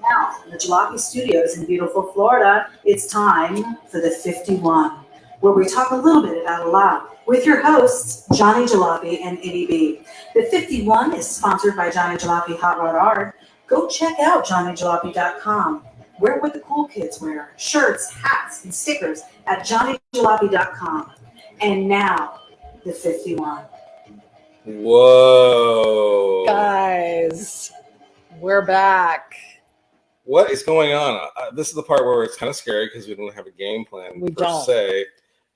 Now, from the Jalopy Studios in beautiful Florida, it's time for the 51, where we talk a little bit about a lot with your hosts, Johnny Jalopy and ItyB. The 51 is sponsored by Johnny Jalopy Hot Rod Art. Go check out johnnyjalopy.com. Wear what the cool kids wear. Shirts, hats, and stickers at johnnyjalopy.com. And now, the 51. Whoa. Guys, we're back. What is going on? This is the part where it's kind of scary because we don't have a game plan per se.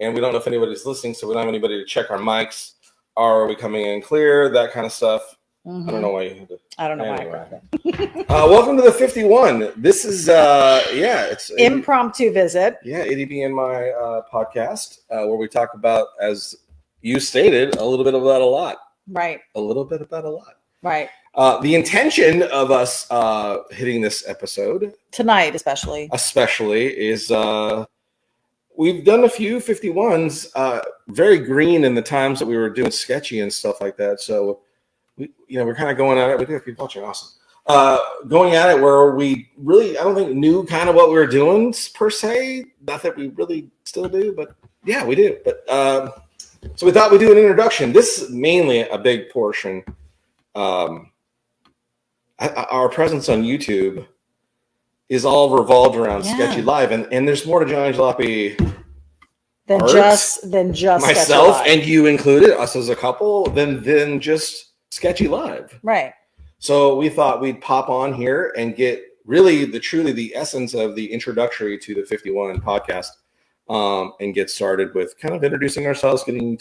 And we don't know if anybody's listening, so we don't have anybody to check our mics. Are we coming in clear? That kind of stuff. Mm-hmm. I don't know why you had to. I don't know why I brought it. Welcome to the 51. This is, it's impromptu visit. Yeah, ity-B and my podcast where we talk about, as you stated, a little bit about a lot. Right. A little bit about a lot. Right. The intention of us hitting this episode tonight, especially, is we've done a few 51s, very green in the times that we were doing sketchy and stuff like that. So we're kind of going at it. We do have people watching, awesome. Going at it where we really, I don't think knew kind of what we were doing per se. Not that we really still do, but yeah, we do. But so we thought we'd do an introduction. This is mainly a big portion. Our presence on YouTube is all revolved around Sketchy Live, and there's more to Johnny Jalopy than just myself and you included, us as a couple, than just Sketchy Live. Right. So we thought we'd pop on here and get really the essence of the introductory to the 51 podcast, and get started with kind of introducing ourselves, getting you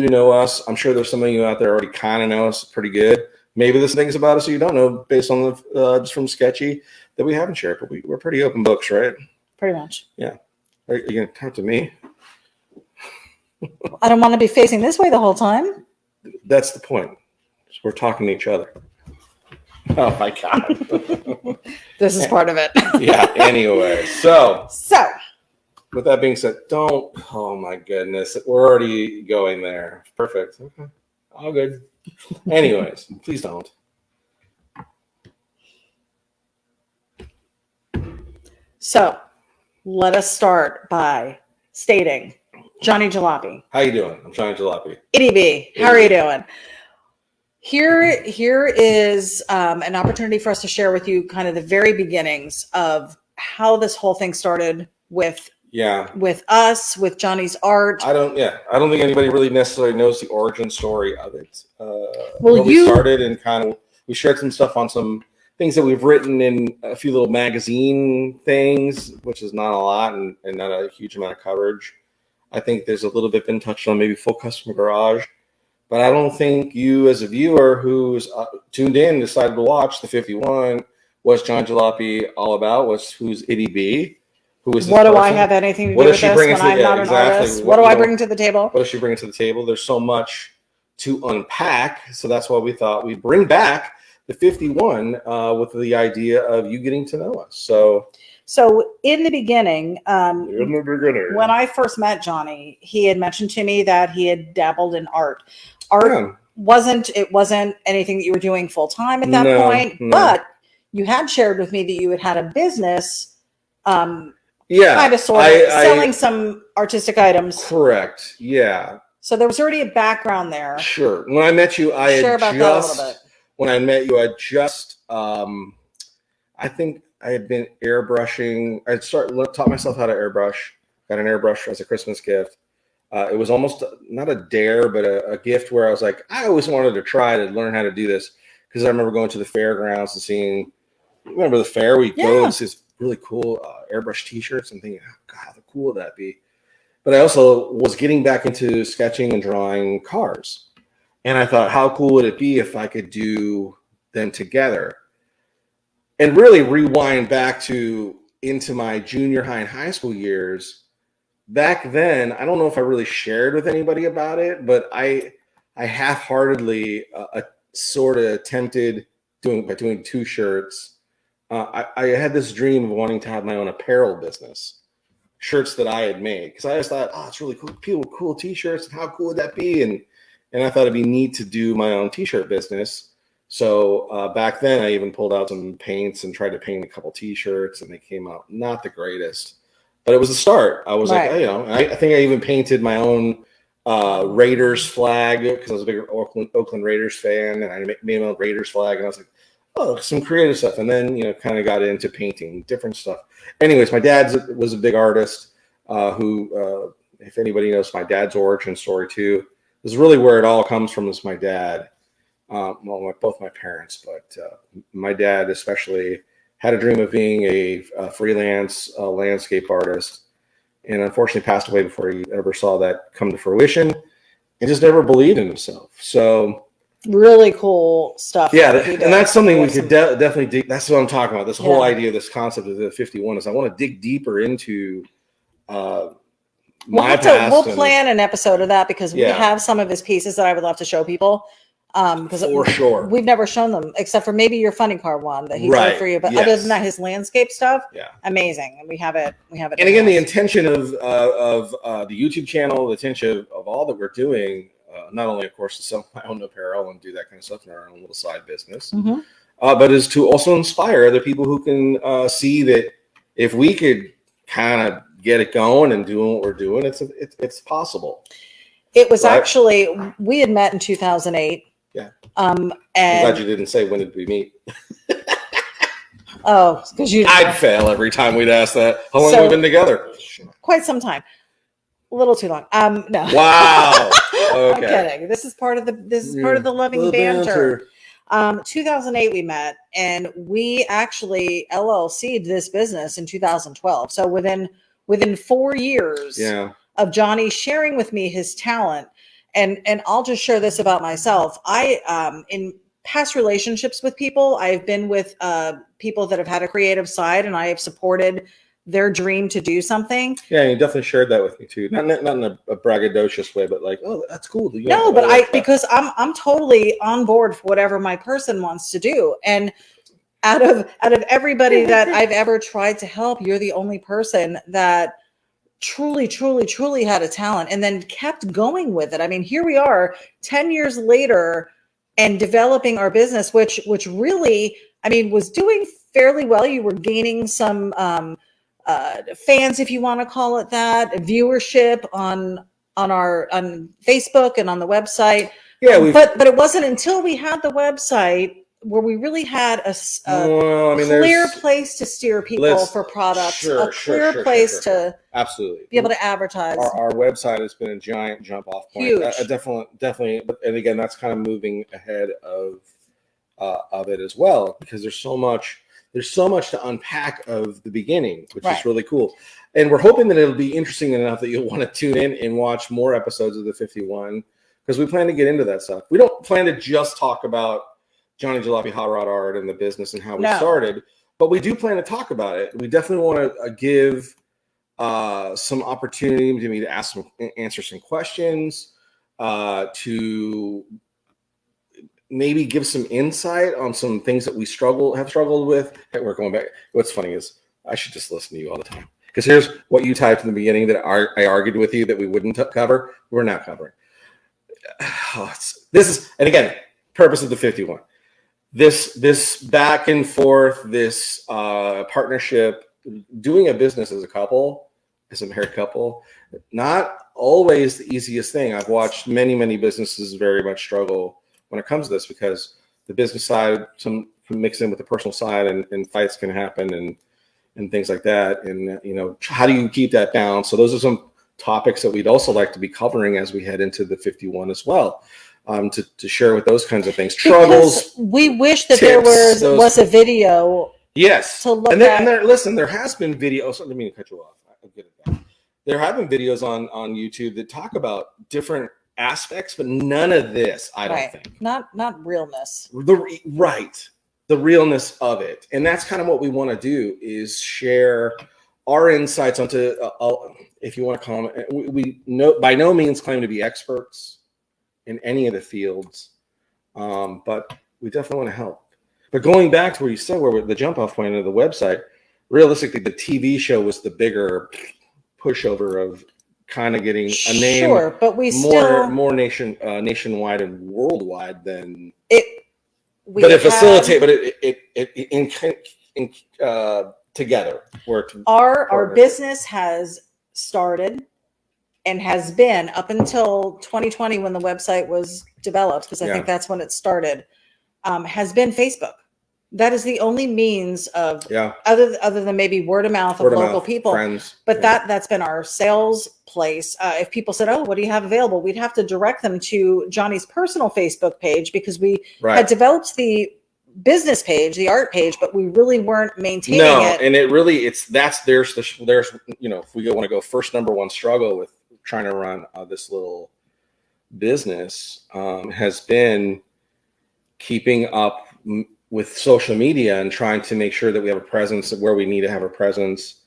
to know us. I'm sure there's some of you out there already kind of know us pretty good. Maybe there's things about us that you don't know based on the just from Sketchy that we haven't shared, but we're pretty open books, right? Pretty much. Yeah. Are you going to talk to me? I don't want to be facing this way the whole time. That's the point. We're talking to each other. Oh my God. This is part of it. Yeah. Anyway, so with that being said, oh my goodness, we're already going there. Perfect. Okay. All good. Anyways, please don't. So let us start by stating Johnny Jalopy. How you doing? I'm Johnny Jalopy. ItyB. How are you doing? Here is an opportunity for us to share with you kind of the very beginnings of how this whole thing started with us, with Johnny's art. I don't think anybody really necessarily knows the origin story of it. We started and we shared some stuff on some things that we've written in a few little magazine things, which is not a lot and not a huge amount of coverage. I think there's a little bit been touched on, maybe Full Customer Garage. But I don't think you, as a viewer who's tuned in, decided to watch the 51, what's John Jalopy all about? Who's ItyB? Who is this person? I have anything to do with this when I'm not an artist? What do I bring to the table? What does she bring to the table? There's so much to unpack. So that's why we thought we'd bring back the 51 with the idea of you getting to know us. So in the beginning, when I first met Johnny, he had mentioned to me that he had dabbled in art. Wasn't anything that you were doing full time at that point, but you had shared with me that you had a business, kind of sort of selling some artistic items. Correct. Yeah. So there was already a background there. Sure. When I met you, I think I had been airbrushing. Taught myself how to airbrush. Got an airbrush as a Christmas gift. It was almost not a dare, but a gift where I was like, I always wanted to try to learn how to do this because I remember going to the fairgrounds and seeing. Remember the fair? We go and see this really cool airbrush T-shirts and thinking, oh, God, how cool would that be? But I also was getting back into sketching and drawing cars, and I thought, how cool would it be if I could do them together? And really rewind back into my junior high and high school years. Back then, I don't know if I really shared with anybody about it, but I half-heartedly sort of attempted doing two shirts. I had this dream of wanting to have my own apparel business, shirts that I had made, because I just thought, oh, it's really cool, people with cool T-shirts, and how cool would that be? And I thought it'd be neat to do my own T-shirt business. So back then, I even pulled out some paints and tried to paint a couple T-shirts, and they came out not the greatest. But it was a start. I was like, I think I even painted my own Raiders flag because I was a big Oakland Raiders fan, and I made my own Raiders flag, and I was like, oh, some creative stuff. And then, kind of got into painting different stuff. Anyways, my dad was a big artist who, if anybody knows my dad's origin story too, this is really where it all comes from is my dad. Both my parents, but my dad especially had a dream of being a freelance landscape artist, and unfortunately passed away before he ever saw that come to fruition, and just never believed in himself. So really cool stuff. Yeah, and that's something we could definitely dig. That's what I'm talking about. This whole idea, this concept of the 51 is I want to dig deeper into my past. We'll plan an episode of that because we have some of his pieces that I would love to show people. Because for sure, we've never shown them except for maybe your funny car one that he did for you. But other than that, his landscape stuff, amazing. And we have it. And again, the intention of the YouTube channel, the intention of all that we're doing, not only, of course, to sell my own apparel and do that kind of stuff in our own little side business, but is to also inspire other people who can see that if we could kind of get it going and doing what we're doing, it's possible. It was actually, we had met in 2008. Yeah. And I'm glad you didn't say when did we meet. Oh, because I'd fail every time we'd ask that. How long have we been together? Quite some time. A little too long. No. Wow. Okay. I'm kidding. This is part of the loving banter. 2008 we met, and we actually LLC'd this business in 2012. So within 4 years of Johnny sharing with me his talent. And I'll just share this about myself. I, in past relationships with people, I've been with people that have had a creative side, and I have supported their dream to do something. Yeah, you definitely shared that with me too. Not in a braggadocious way, but like, oh, that's cool. Because I'm totally on board for whatever my person wants to do. And out of everybody that I've ever tried to help, you're the only person that truly had a talent and then kept going with it. I mean, here we are 10 years later and developing our business, which really, I mean, was doing fairly well. You were gaining some fans, if you want to call it that, viewership on Facebook and on the website. Yeah, but it wasn't until we had the website where we really had a clear place to steer people for products, a clear place to absolutely be able to advertise. Our website has been a giant jump off point. Huge. Definitely. And again, that's kind of moving ahead of it as well, because there's so much to unpack of the beginning, which is really cool. And we're hoping that it'll be interesting enough that you'll want to tune in and watch more episodes of the 51, because we plan to get into that stuff. We don't plan to just talk about Johnny Jalopy hot rod art and the business and how we started, but we do plan to talk about it. We definitely want to give some opportunity to me to answer some questions, to maybe give some insight on some things that we have struggled with. Hey, we're going back. What's funny is I should just listen to you all the time, because here's what you typed in the beginning that I argued with you that we wouldn't cover. We're not covering. And again, purpose of the 51. This back and forth, this partnership, doing a business as a couple, as a married couple, not always the easiest thing. I've watched many businesses very much struggle when it comes to this, because the business side can mix in with the personal side, and fights can happen and things like that. And how do you keep that balance? So those are some topics that we'd also like to be covering as we head into the 51 as well. To share with those kinds of things, struggles. Because we wish that tips, there was a video. Yes, to look at. Listen, there has been videos. I didn't mean to cut you off. I'm good at that. There have been videos on YouTube that talk about different aspects, but none of this, I don't think. Not realness. The realness of it, and that's kind of what we want to do, is share our insights onto. If you want to call them, we by no means claim to be experts in any of the fields, but we definitely want to help. But going back to where you said, where the jump off point of the website, realistically, the TV show was the bigger pushover of kind of getting a name, but we more nationwide and worldwide than it. but it facilitates, but together. Our business has started and has been up until 2020 when the website was developed, because I think that's when it started, has been Facebook. That is the only means of, other than maybe word of mouth of local people, friends. But that's been our sales place. If people said, "Oh, what do you have available?" We'd have to direct them to Johnny's personal Facebook page, because we had developed the business page, the art page, but we really weren't maintaining it. And it really, there's if we want to go first, number one struggle with trying to run this little business has been keeping up with social media and trying to make sure that we have a presence where we need to have a presence.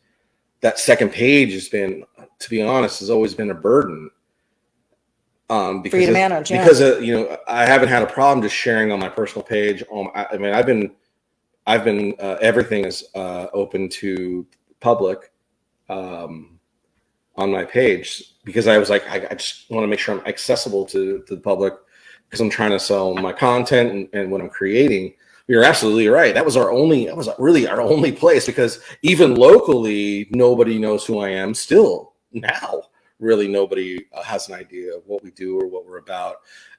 That second page has been, to be honest, has always been a burden. Because for you to manage, because I haven't had a problem just sharing on my personal page. I mean, I've been everything is open to public on my page, because I was like, I just want to make sure I'm accessible to the public, because I'm trying to sell my content and what I'm creating. You're absolutely right. That was really our only place, because even locally, nobody knows who I am still now. Really, nobody has an idea of what we do or what we're about.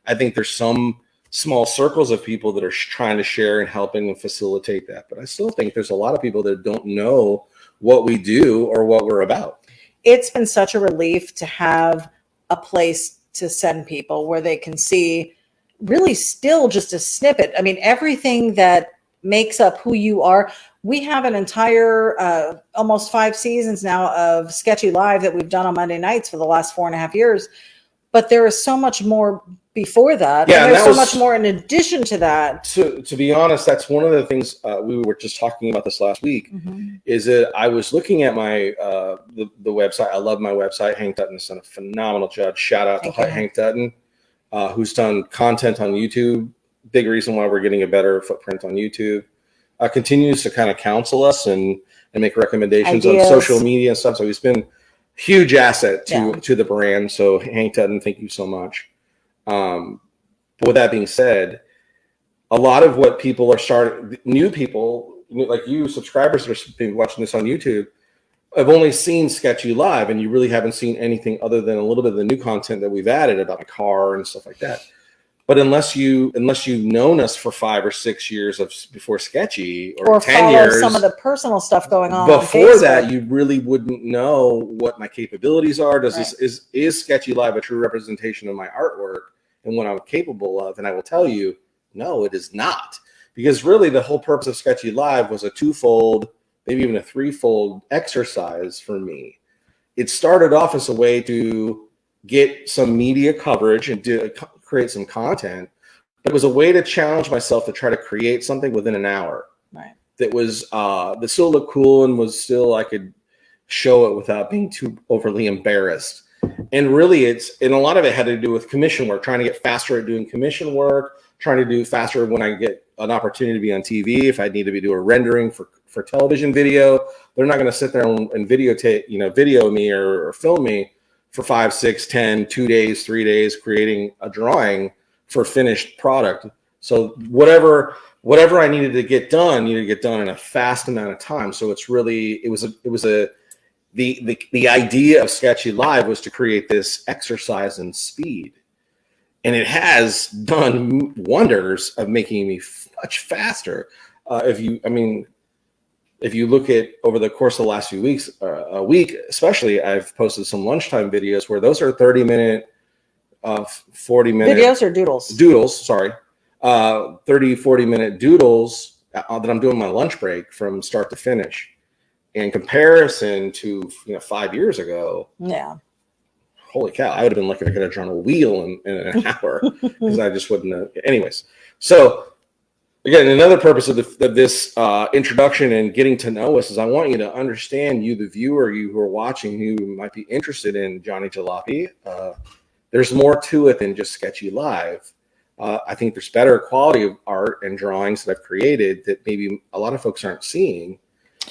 I think there's some small circles of people that are trying to share and helping and facilitate that. But I still think there's a lot of people that don't know what we do or what we're about. It's been such a relief to have a place to send people where they can see really still just a snippet. I mean, everything that makes up who you are. We have an entire almost 5 seasons now of Sketchy Live that we've done on Monday nights for the last 4.5 years. But there is so much more before that. Yeah, and there's so much more in addition to that. To be honest, that's one of the things we were just talking about this last week, is that I was looking at my the website. I love my website. Hank Dutton has done a phenomenal job. Shout out to Hank Dutton, who's done content on YouTube. Big reason why we're getting a better footprint on YouTube. Continues to kind of counsel us and make recommendations on social media and stuff. So he's been a huge asset to the brand. So Hank Dutton, thank you so much. But with that being said, a lot of what people are starting, new people like you, subscribers that are been watching this on YouTube, I've only seen Sketchy Live, and you really haven't seen anything other than a little bit of the new content that we've added about my car and stuff like that. But unless you've known us for 5 or 6 years before Sketchy, or 10 years, some of the personal stuff going on before that, you really wouldn't know what my capabilities are. Is Sketchy Live a true representation of my artwork and what I'm capable of? And I will tell you, no, it is not. Because really, the whole purpose of Sketchy Live was a 2-fold, maybe even a 3-fold exercise for me. It started off as a way to get some media coverage and create some content. It was a way to challenge myself to try to create something within an hour. Right. That was that still looked cool and was still, I could show it without being too overly embarrassed. And really, and a lot of it had to do with commission work, trying to get faster at doing commission work, trying to do faster when I get an opportunity to be on TV. If I need to do a rendering for television video, they're not going to sit there and videotape, video me or film me for 5, 6, 10, 2 days, 3 days, creating a drawing for finished product. So whatever I needed to get done in a fast amount of time. So the idea of Sketchy Live was to create this exercise in speed. And it has done wonders of making me much faster. If you look at over the course of the last few weeks, a week especially, I've posted some lunchtime videos where those are 30-minute, 40-minute videos or doodles. Doodles, sorry, 30-40-minute doodles that I'm doing my lunch break from start to finish. In comparison to 5 years ago, holy cow, I would have been lucky if I could have drawn a wheel in an hour, because I just wouldn't have. Anyways, so. Again, another purpose of this introduction and getting to know us is I want you to understand, you, the viewer, you who are watching, who might be interested in Johnny Jalopy. There's more to it than just Sketchy Live. I think there's better quality of art and drawings that I've created that maybe a lot of folks aren't seeing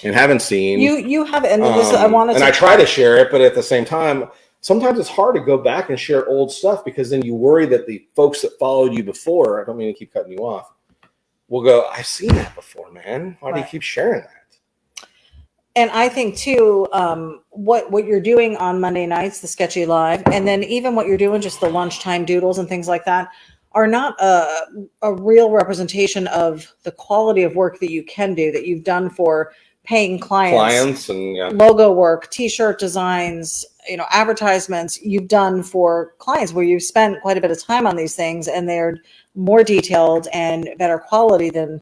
and haven't seen. You have, and I try to share it, but at the same time, sometimes it's hard to go back and share old stuff, because then you worry that the folks that followed you before, I don't mean to keep cutting you off, will go, I've seen that before, man. Why do you keep sharing that? And I think too, what you're doing on Monday nights, the Sketchy Live, and then even what you're doing, just the lunchtime doodles and things like that, are not a real representation of the quality of work that you can do, that you've done for paying clients and logo work, t-shirt designs, advertisements you've done for clients where you've spent quite a bit of time on these things, and they're more detailed and better quality than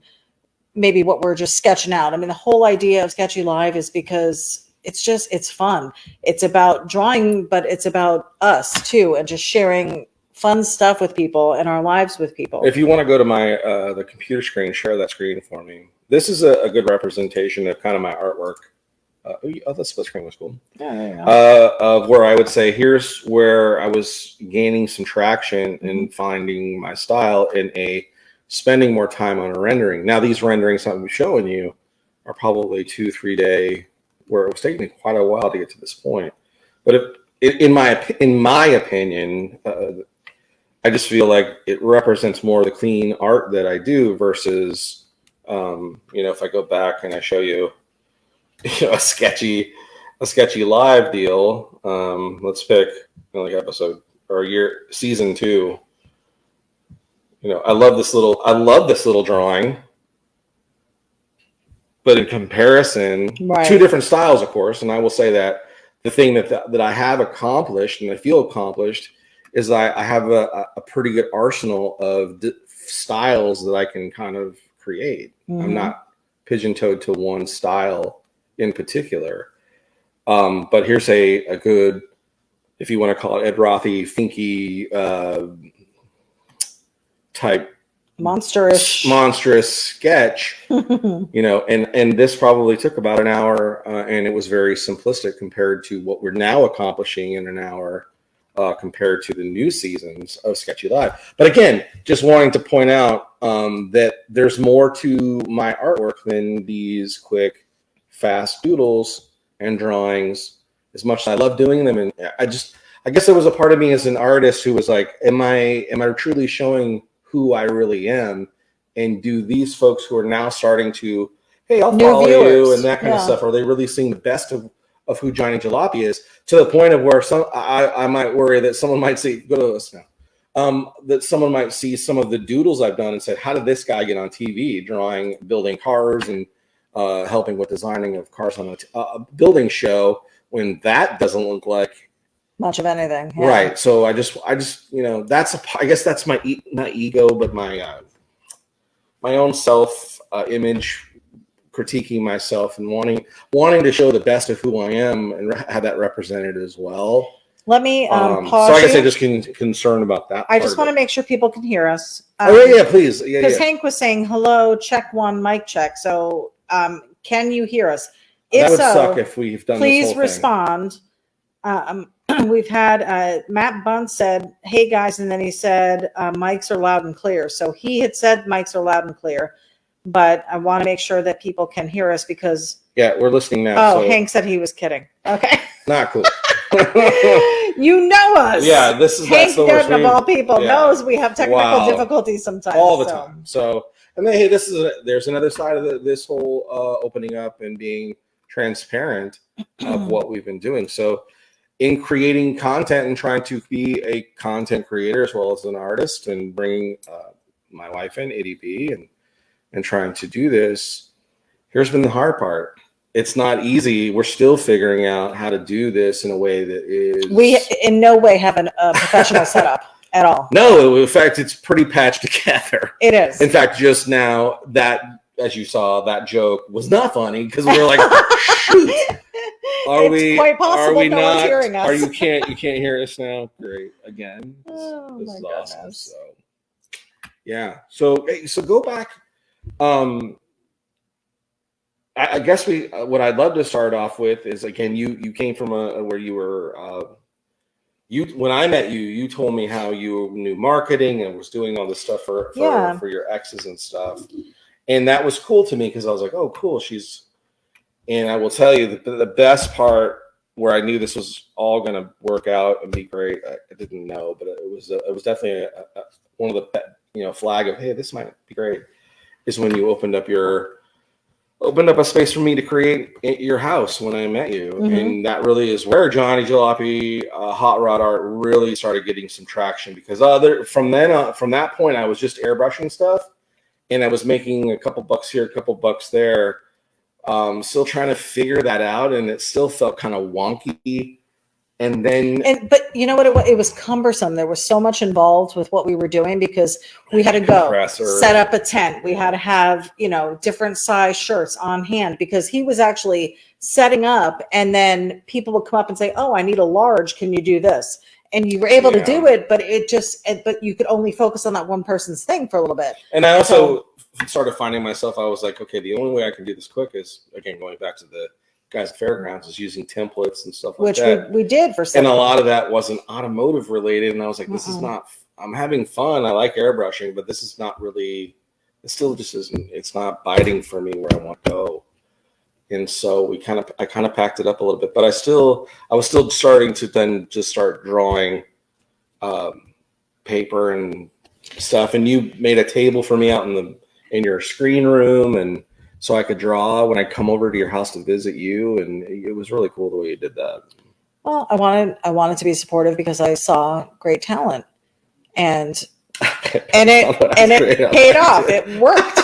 maybe what we're just sketching out. I mean, the whole idea of Sketchy Live is because it's fun. It's about drawing, but it's about us too, and just sharing fun stuff with people and our lives with people. If you want to go to my the computer screen, share that screen for me. This is a good representation of kind of my artwork. The split screen was cool. Of where I would say, here's where I was gaining some traction and finding my style in spending more time on a rendering. Now, these renderings I'm showing you are probably 2-3 day, where it was taking me quite a while to get to this point. But in my opinion, I just feel like it represents more the clean art that I do versus, if I go back and I show you, a sketchy live deal. Let's pick episode or season 2. I love this little drawing, but in comparison, two different styles, of course. And I will say that the thing that I have accomplished and I feel accomplished is I have a pretty good arsenal of styles that I can kind of create. I'm not pigeon-toed to one style in particular. But here's a good, if you want to call it Ed Rothy, Finky type monstrous sketch, and this probably took about an hour, and it was very simplistic compared to what we're now accomplishing in an hour, compared to the new seasons of Sketchy Live. But again, just wanting to point out that there's more to my artwork than these quick, fast doodles and drawings. As much as I love doing them, and I guess there was a part of me as an artist who was like, am I truly showing who I really am? And do these folks who are now starting to, hey, I'll follow you and that kind of stuff, are they really seeing the best of who Johnny Jalopy is, to the point of where I might worry that someone might see, go to this now, that someone might see some of the doodles I've done and say, how did this guy get on TV building cars and helping with designing of cars on a building show, when that doesn't look like much of anything. Right. So I just I guess that's my not ego, but my own self image, critiquing myself and wanting to show the best of who I am and have that represented as well. Let me pause. So I guess I just concerned about that. I just want to make sure people can hear us. Please. Because Hank was saying hello, check one, mic check. So can you hear us? If that would so, suck if we've done. Please this whole respond. We've had Matt Bunt said, "Hey guys," and then he said, "Mics are loud and clear." So he had said mics are loud and clear, but I want to make sure that people can hear us because we're listening now. Oh, Hank said he was kidding. Okay, not cool. You know us. Yeah, Hank Dutton of all people knows we have technical difficulties sometimes. All the time. So, and then, hey, there's another side of this whole opening up and being transparent of what we've been doing. So, in creating content and trying to be a content creator as well as an artist, and bringing my wife in, ity-B, and trying to do this, here's been the hard part. It's not easy. We're still figuring out how to do this in a way that is... We in no way have a professional setup at all. No, in fact, it's pretty patched together. It is. In fact, just now, that, as you saw, that joke was not funny because we were like, shoot. It's quite possible no one's hearing us. You can't hear us now? Great. Again. This is awesome. Goodness. So, yeah. So go back. I guess what I'd love to start off with is, again, you came from where you were, when I met you, you told me how you knew marketing and was doing all this stuff for your exes and stuff. And that was cool to me because I was like, oh, cool. And I will tell you the best part where I knew this was all going to work out and be great. I didn't know, but it was definitely one of the, flag of, hey, this might be great. is when you opened up a space for me to create your house when I met you. Mm-hmm. And that really is where Johnny Jalopy hot rod art really started getting some traction, because from that point, I was just airbrushing stuff, and I was making a couple bucks here, a couple bucks there, still trying to figure that out. And it still felt kind of wonky. But you know what? It was cumbersome. There was so much involved with what we were doing, because we had to go set up a tent. We had to have, different size shirts on hand, because he was actually setting up, and then people would come up and say, "Oh, I need a large. Can you do this?" And you were able to do it, but but you could only focus on that one person's thing for a little bit. And I also started finding myself, I was like, okay, the only way I can do this quick is, again, going back to the guys at Fairgrounds, is using templates and stuff like that. Which we did for some. And a lot of that wasn't automotive related. And I was like, this is not, I'm having fun. I like airbrushing, but this is not really, it still just isn't, it's not biting for me where I want to go. And so I kind of packed it up a little bit, but I was still starting to then just start drawing paper and stuff. And you made a table for me out in your screen room, and so I could draw when I come over to your house to visit you, and it was really cool the way you did that. Well, I wanted to be supportive, because I saw great talent, and it paid off. It worked.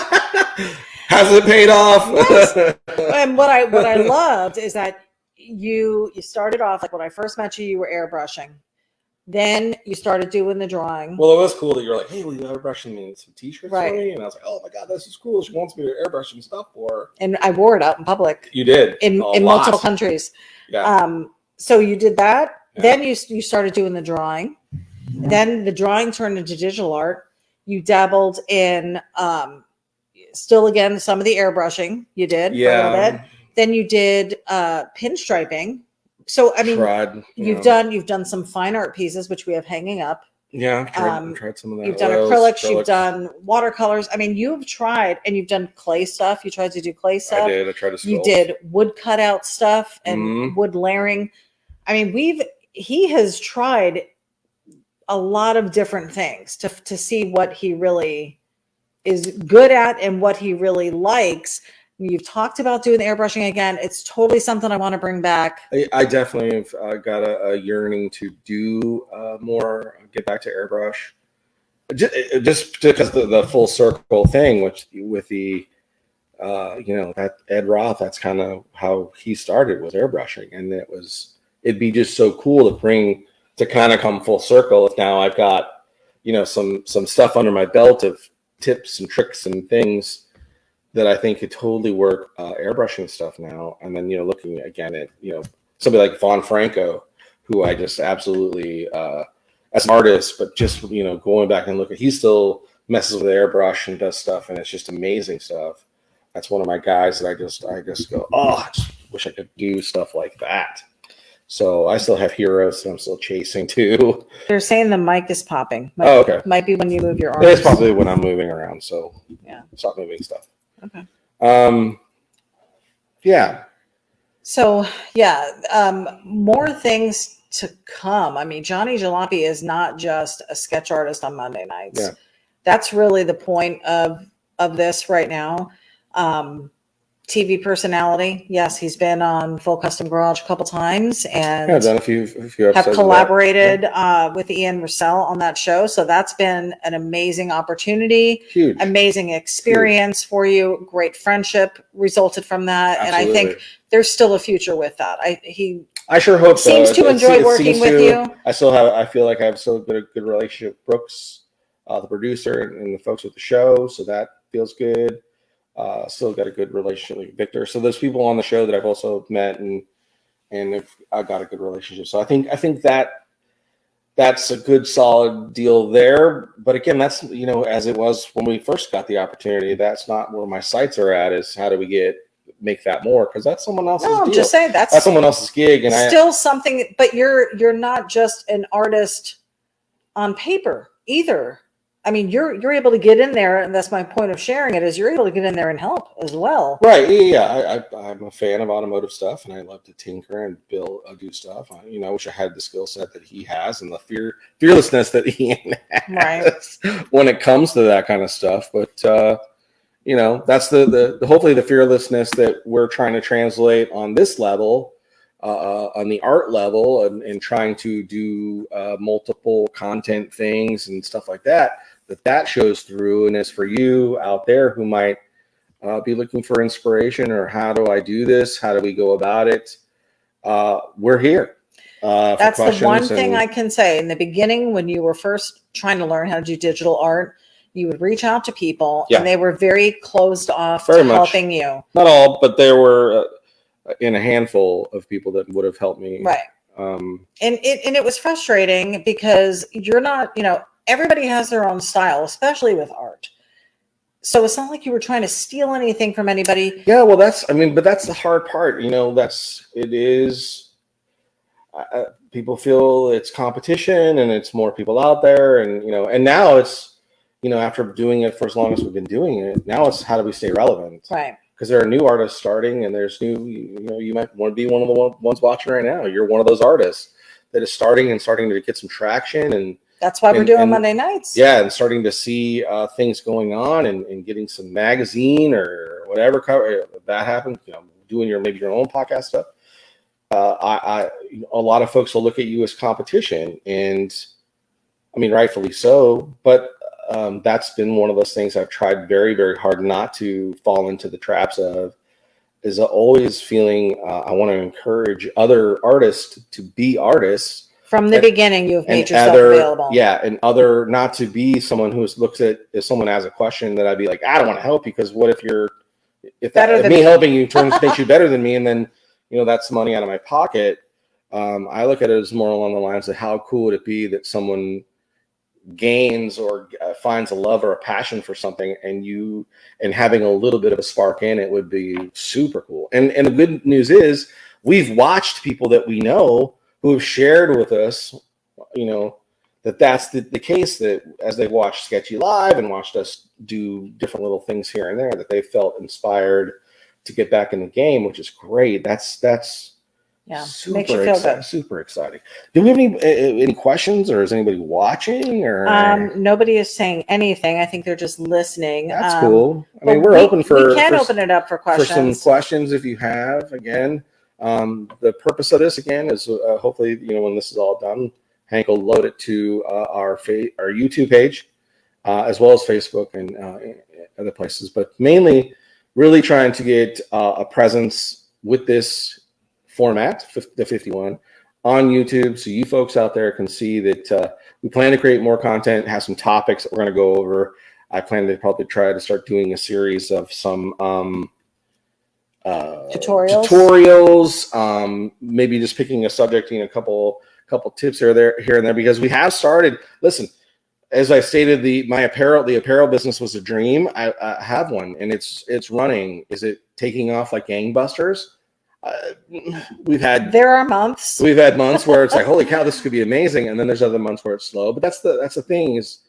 Has it paid off? Yes. And what I loved is that you started off, like when I first met you, you were airbrushing. Then you started doing the drawing. Well, it was cool that you're like, hey, will you airbrushing me some t-shirts for me? And I was like, oh my God, this is cool. She wants me to airbrush some stuff for her. And I wore it out in public. You did. In multiple countries. Yeah. So you did that. Yeah. Then you started doing the drawing. Then the drawing turned into digital art. You dabbled in still, again, some of the airbrushing you did for a little bit. Then you did pinstriping. So I mean, you've done some fine art pieces, which we have hanging up. Yeah, I've tried some of that. You've done acrylics, you've done watercolors. I mean, you've tried, and you've done clay stuff. You tried to do clay stuff. I did. I tried to sculpt. You did wood cutout stuff and wood layering. I mean, he has tried a lot of different things to see what he really is good at and what he really likes. You've talked about doing the airbrushing again. It's totally something I want to bring back. I definitely have got a yearning to do more, get back to airbrush. Just because the full circle thing, with the, that Ed Roth, that's kind of how he started, with airbrushing. And it'd be just so cool to kind of come full circle. If now I've got, some stuff under my belt of tips and tricks and things that I think could totally work airbrushing stuff now. And then, looking again at, somebody like Vaughn Franco, who I just absolutely, as an artist, but just, going back and he still messes with airbrush and does stuff, and it's just amazing stuff. That's one of my guys that I just go, I just wish I could do stuff like that. So I still have heroes that I'm still chasing too. They're saying the mic is popping. Okay. Might be when you move your arms. It's probably when I'm moving around. So yeah, stop moving stuff. Okay. Yeah. So more things to come. I mean, Johnny Jalopy is not just a sketch artist on Monday nights. Yeah. That's really the point of this right now. TV personality. Yes, he's been on Full Custom Garage a couple times, and I've done a few episodes. Have collaborated with Ian Russell on that show. So that's been an amazing opportunity. Huge. Amazing experience for you. Great friendship resulted from that. Absolutely. And I think there's still a future with that. I sure hope so. Seems to enjoy working with you. I feel like I have still a good relationship with Brooks, the producer, and the folks with the show. So that feels good. Still got a good relationship with Victor. So there's people on the show that I've also met, and I've got a good relationship. So I think that's a good solid deal there. But again, that's, as it was when we first got the opportunity, that's not where my sights are at, is how do we make that more? Because that's someone else's deal. I'm just saying that's someone else's gig. And still something, but you're not just an artist on paper either. I mean, you're able to get in there, and that's my point of sharing it, is you're able to get in there and help as well. Right. Yeah. I'm a fan of automotive stuff, and I love to tinker and do stuff. I wish I had the skill set that he has and the fearlessness that Ian has when it comes to that kind of stuff. But you know, that's the hopefully the fearlessness that we're trying to translate on this level, on the art level, and trying to do multiple content things and stuff like that. That shows through, and is for you out there who might be looking for inspiration, or how do I do this? How do we go about it? We're here. That's the one thing I can say. In the beginning, when you were first trying to learn how to do digital art, you would reach out to people, and they were very closed off to helping you. Not all, but there were in a handful of people that would have helped me. Right. And it was frustrating because you're not, you know, everybody has their own style, especially with art. So it's not like you were trying to steal anything from anybody. Yeah, well, but that's the hard part. You know, it is. People feel it's competition, and it's more people out there, and you know, and now it's. You know, after doing it for as long as we've been doing it, now it's how do we stay relevant? Right. Because there are new artists starting, and there's new, you know, you might want to be one of the ones watching right now. You're one of those artists that is starting to get some traction. And that's why we're doing Monday nights. Yeah, and starting to see things going on, and getting some magazine or whatever cover that happens, you know, doing maybe your own podcast stuff. A lot of folks will look at you as competition, and I mean, rightfully so, but that's been one of those things I've tried very, very hard not to fall into the traps of, is always feeling I want to encourage other artists to be artists. From the beginning, you've made yourself available. Yeah, and not to be someone who looks at, if someone has a question, that I'd be like, I don't want to help you, because what if if me helping you makes you better than me, and then, you know, that's money out of my pocket. I look at it as more along the lines of how cool would it be that someone gains or finds a love or a passion for something, and having a little bit of a spark in it would be super cool. And the good news is we've watched people that we know who have shared with us, you know, that's the case, that as they've watched Sketchy live and watched us do different little things here and there, that they felt inspired to get back in the game, which is great. That's makes you feel good. Super exciting. Do we have any questions, or is anybody watching? Or nobody is saying anything. I think they're just listening. That's cool. I mean, we're open for. We can open it up for questions. For some questions, if you have. Again, the purpose of this again is hopefully, you know, when this is all done, Hank will load it to our YouTube page, as well as Facebook and other places. But mainly, really trying to get a presence with this format, the 51, on YouTube, so you folks out there can see that we plan to create more content, have some topics that we're going to go over. I plan to probably try to start doing a series of some tutorials, maybe just picking a subject, you know, a couple tips here and there, because we have started. Listen, as I stated, the apparel business was a dream. I have one, and it's running. Is it taking off like gangbusters? There are months. We've had months where it's like, holy cow, this could be amazing, and then there's other months where it's slow. But that's the thing is,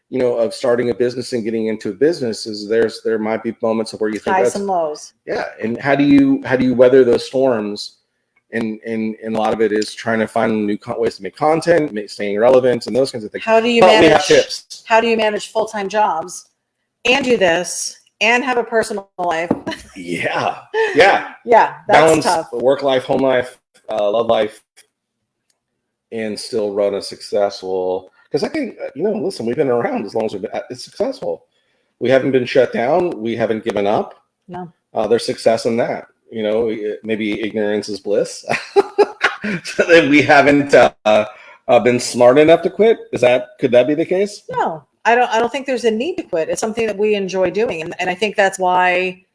you know, of starting a business and getting into a business, is there might be moments of where you think highs and lows. Yeah, and how do you weather those storms? And a lot of it is trying to find new ways to make content, staying relevant, and those kinds of things. How do you manage full-time jobs and do this and have a personal life? Yeah. That's balance tough. Work life, home life, love life, and still run a successful. Because I think, you know, listen, we've been around as long as it's successful. We haven't been shut down. We haven't given up. No. There's success in that. You know, maybe ignorance is bliss. So that we haven't been smart enough to quit. Could that be the case? No, I don't think there's a need to quit. It's something that we enjoy doing, and I think that's why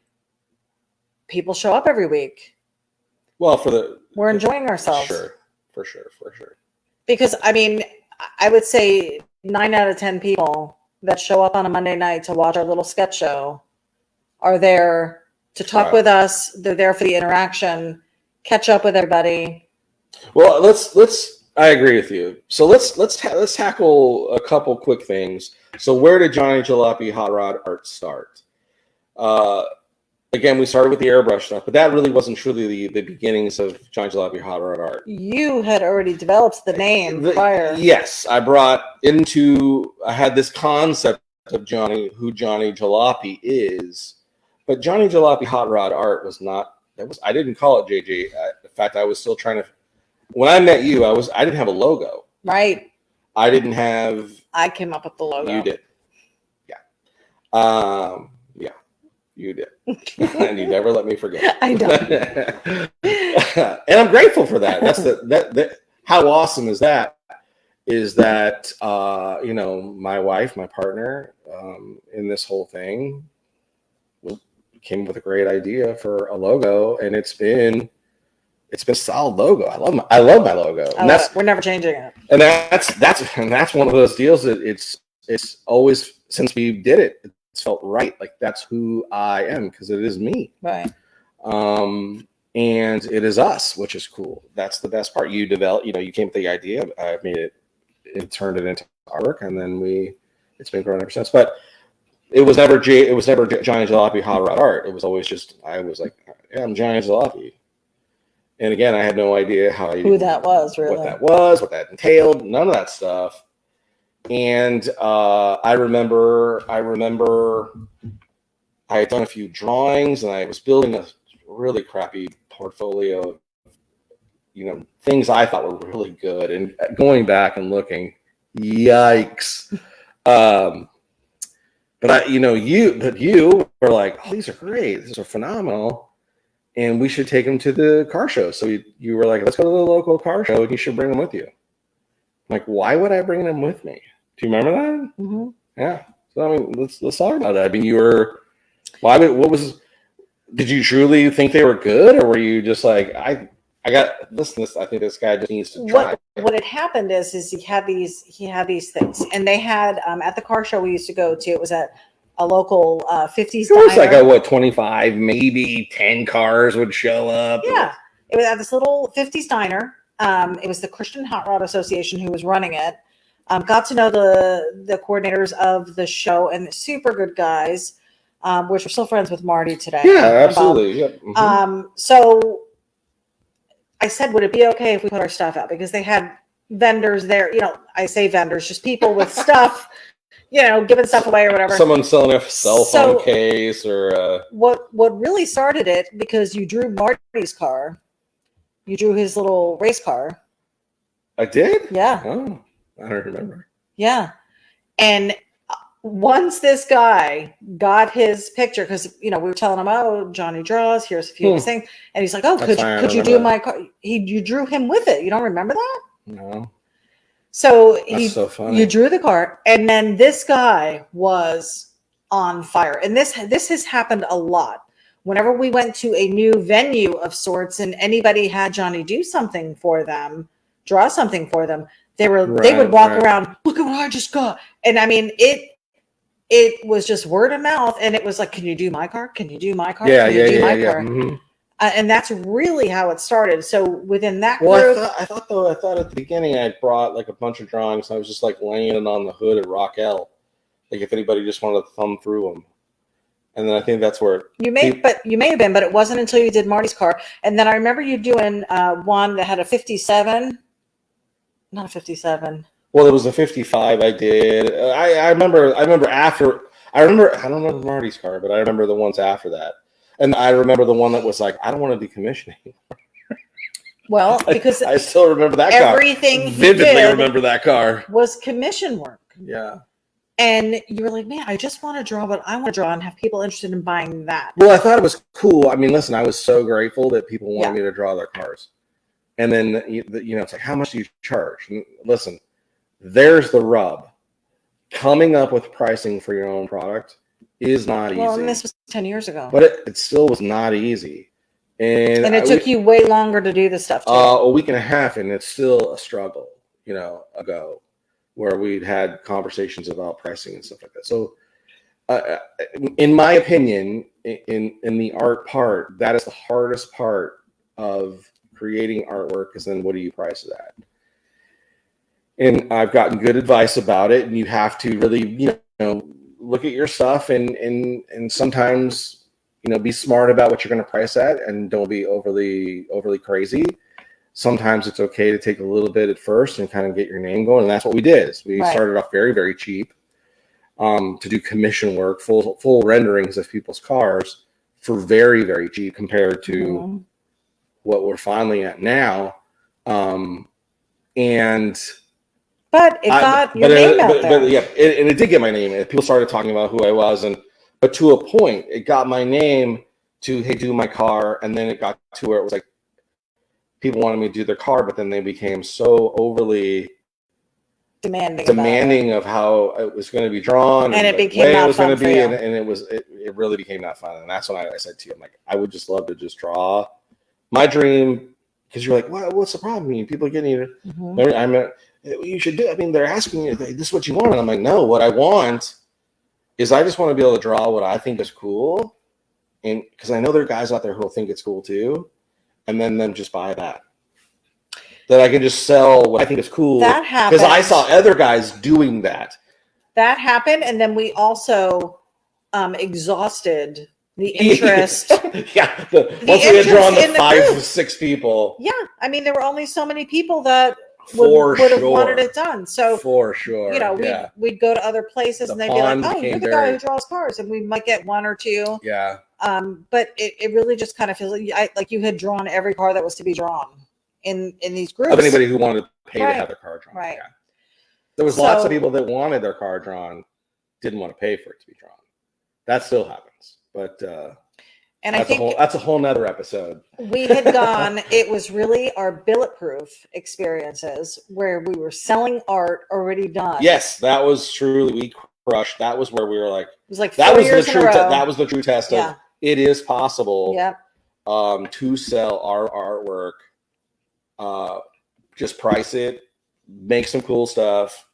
people show up every week. Well, we're enjoying ourselves. For sure. Because I mean, I would say 9 out of 10 people that show up on a Monday night to watch our little sketch show are there to talk with us. They're there for the interaction, catch up with everybody. Well, I agree with you. So let's tackle a couple quick things. So where did Johnny Jalopy Hot Rod Art start? Again, we started with the airbrush stuff, but that really wasn't truly the beginnings of Johnny Jalopy Hot Rod Art. You had already developed the name prior. Yes, I had this concept of who Johnny Jalopy is. But Johnny Jalopy Hot Rod Art was not. I didn't call it JJ. In fact, I was still trying to. When I met you, I didn't have a logo. Right. I didn't have. I came up with the logo. You did. Yeah. Yeah. You did. And you never let me forget. I don't. And I'm grateful for that. That's that. How awesome is that? Is that my wife, my partner, in this whole thing, came with a great idea for a logo, and it's been a solid logo. I love my logo. And we're never changing it. And that's one of those deals that it's always, since we did it, it's felt right. Like that's who I am, because it is me. Right. And it is us, which is cool. That's the best part. You develop, you came with the idea. I made it turned it into artwork, and then it's been growing ever since. But it was never Johnny Jalopy Hot Rod Art. It was always just, I was like, yeah, I'm Johnny Jalopy. And again, I had no idea who that was, really. What that was, what that entailed, none of that stuff. And I remember I had done a few drawings, and I was building a really crappy portfolio of, things I thought were really good. And going back and looking, yikes. But you were like, oh, these are great. These are phenomenal. And we should take them to the car show. So you were like, let's go to the local car show, and you should bring them with you. I'm like, why would I bring them with me? Do you remember that? Mm-hmm. Yeah. So, I mean, let's talk about that. I mean, did you truly think they were good? Or were you just like, I think this guy just needs to try. What had happened is he had these things, and they had at the car show we used to go to. It was at a local 50s. It was like 25, maybe 10 cars would show up. Yeah, it was at this little 50s diner. It was the Christian Hot Rod Association who was running it. Got to know the coordinators of the show, and super good guys. Which we're still friends with Marty today. Yeah, absolutely. Yep. Mm-hmm. So I said, would it be okay if we put our stuff out? Because they had vendors there. I say vendors, just people with stuff, giving stuff away or whatever. Someone selling a cell phone case or. What really started it, because you drew Marty's car. You drew his little race car. I did? Yeah. Oh, I don't remember. Yeah. And once this guy got his picture, because we were telling him, oh, Johnny draws, here's a few of his things, and he's like, oh, could you do my car? You drew him with it. You don't remember that? No. So that's so funny. You drew the car, and then this guy was on fire. And this has happened a lot. Whenever we went to a new venue of sorts, and anybody had Johnny do something for them, draw something for them, they would walk around, look at what I just got. And I mean, it was just word of mouth, and it was like, can you do my car? Can you do my car? Yeah, can you do my yeah. car? Mm-hmm. And that's really how it started. So within that group, I thought at the beginning I brought like a bunch of drawings. And I was just like laying it on the hood at Raquel, like if anybody just wanted to thumb through them. And then I think that's where you may have been, but it wasn't until you did Marty's car. And then I remember you doing one that had a 57, not a 57. Well, it was a 55 I did. I remember after. I don't remember Marty's car, but I remember the ones after that. And I remember the one that was like, I don't want to decommission anymore. Well, because I still remember that car. Everything vividly remember that car. Was commission work. Yeah. And you were like, man, I just want to draw what I want to draw and have people interested in buying that. Well, I thought it was cool. I mean, listen, I was so grateful that people wanted me to draw their cars. And then, it's like, how much do you charge? And listen, there's the rub. Coming up with pricing for your own product is not easy. Well, and this was 10 years ago. But it still was not easy. And it took you way longer to do this stuff, too. A week and a half, and it's still a struggle, ago, where we'd had conversations about pricing and stuff like that. So, in my opinion, in the art part, that is the hardest part of creating artwork, is then what do you price it at? And I've gotten good advice about it, and you have to really, look at your stuff and sometimes, be smart about what you're going to price at, and don't be overly crazy. Sometimes it's okay to take a little bit at first and kind of get your name going. And that's what we did. We started off very, very cheap. to do commission work, full renderings of people's cars for very, very cheap compared to what we're finally at now. But it got your name out there. But yeah, it did get my name. People started talking about who I was, but to a point, it got my name to, hey, do my car, and then it got to where it was like people wanted me to do their car, but then they became so overly demanding of how it was going to be drawn, and it became not fun for you. And it really became not fun. And that's when I said to you, I'm like, I would just love to just draw my dream, because you're like, what's the problem? I mean, people are getting it. You should do. I mean, they're asking you, this is what you want. And I'm like, no, what I want is I just want to be able to draw what I think is cool. And because I know there are guys out there who will think it's cool too. And then them just buy that. That I can just sell what I think is cool. That happened. Because I saw other guys doing that. That happened. And then we also exhausted the interest. Once we had drawn the 5 to 6 people. Yeah. I mean, there were only so many people that would have wanted it done. So for sure, we'd go to other places and they'd be like, "Oh, you're the guy who draws cars," and we might get 1 or 2. Yeah. But it really just kind of feels like you had drawn every car that was to be drawn in these groups. Of anybody who wanted to pay to have their car drawn. Right. Yeah. There was lots of people that wanted their car drawn, didn't want to pay for it to be drawn. That still happens, but. And I think that's a whole nother episode. We had gone, it was really our billetproof experiences where we were selling art already done. Yes, that was truly, we crushed. That was where we were like, it was like that 4 was years the true that was the true test of it is possible to sell our artwork. Just price it, make some cool stuff,